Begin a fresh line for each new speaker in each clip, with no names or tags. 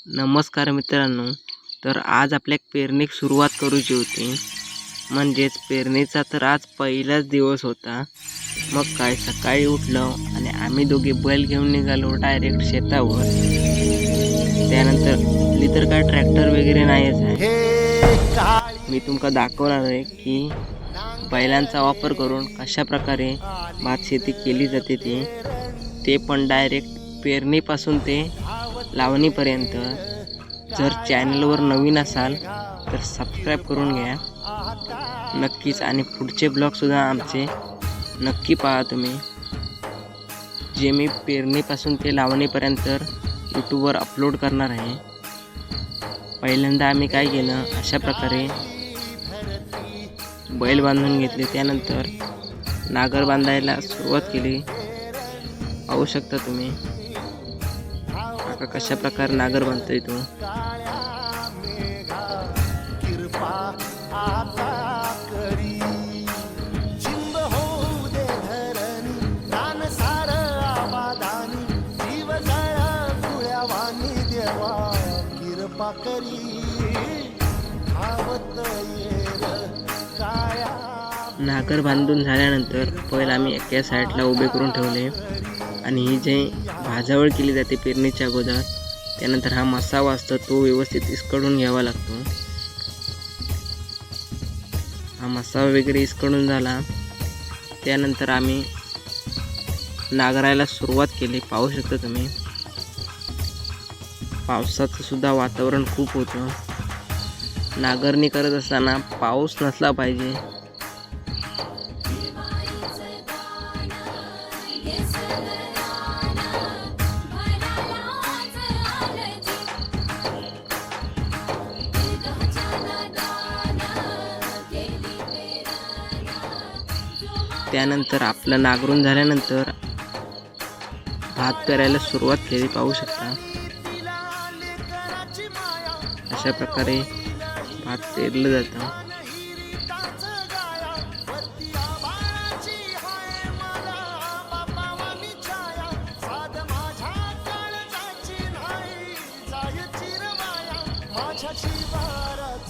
नमस्कार मित्रांनो. तर आज आपल्या पेरणीक सुरुवात करूची होती, म्हणजेच पेरणीचा तर आज पहिलाच दिवस होता. मग काय सकाळी उठलो आणि आम्ही दोघे बैल घेऊन निघालो डायरेक्ट शेतावर. त्यानंतर तर काय ट्रॅक्टर वगैरे नाहीच आहे. मी तुमका दाखवणार आहे की बैलांचा वापर करून कशा प्रकारे भात शेती केली जाते ते पण डायरेक्ट पेरणीपासून ते लावणीपर्यंत. जर चॅनलवर नवीन असाल तर सबस्क्राईब करून घ्या नक्कीच, आणि पुढचे ब्लॉगसुद्धा आमचे नक्की पहा तुम्ही, जे मी पेरणीपासून ते लावणीपर्यंत यूट्यूबवर अपलोड करणार आहे. पहिल्यांदा आम्ही काय केलं, अशा प्रकारे बैल बांधून घेतले. त्यानंतर नागर बांधायला सुरुवात केली. पाहू शकता तुम्ही आता कशा प्रकारे नागर बांधतोय तो. नागर बांधून झाल्यानंतर बैल आम्ही एका साईडला उभे करून ठेवले, आणि ही जे भाजावळ केली जाते पेरणीच्या अगोदर, त्यानंतर हा मसावा असतो तो व्यवस्थित इसकडून घ्यावा लागतो. हा मसावा वगैरे इसकडून झाला त्यानंतर आम्ही नांगरायला सुरुवात केली. पाहू शकता तुम्ही पावसाचं सुद्धा वातावरण खूप होतं. नांगरणी करत असताना पाऊस नसला पाहिजे. त्यानंतर आपलं नांगरून झाल्यानंतर भात पेरायला सुरुवात केली. पाहू शकता अशा प्रकारे भात पेरलं जातं.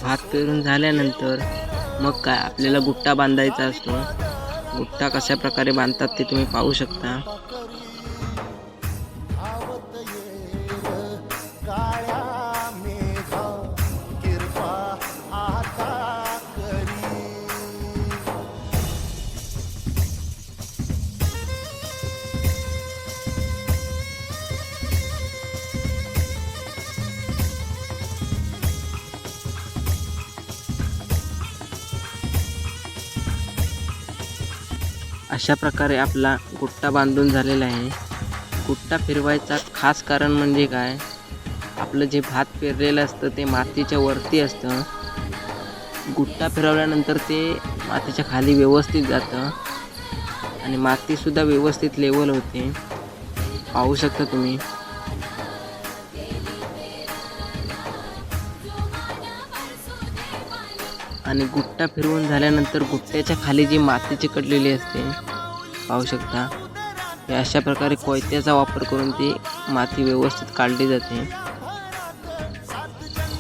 भात पेरून झाल्यानंतर मग काय आपल्याला गुट्टा बांधायचा असतो. गुट्टा कशा प्रकारे बांधतात ते तुम्ही पाहू शकता. अशा प्रकारे आपला गुट्टा बांधून झालेला आहे. गुट्टा फिरवायचा खास कारण म्हणजे काय, आपलं जे भात पेरलेलं असतं ते मातीच्या वरती असतं. गुट्टा फिरवल्यानंतर ते मातीच्या खाली व्यवस्थित जातं आणि मातीसुद्धा व्यवस्थित लेवल होते. पाहू शकता तुम्ही. आणि गुट्टा फिरवून झाल्यानंतर गुट्ट्याच्या खाली जी माती चिकटलेली असते पाहू शकता, हे अशा प्रकारे कोयत्याचा वापर करून ती माती व्यवस्थित काढली जाते.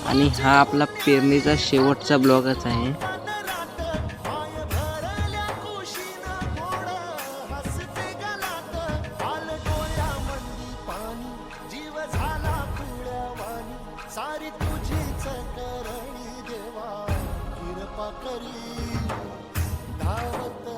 आणि हा आपला पेरणीचा शेवटचा ब्लॉगच आहे.
धावत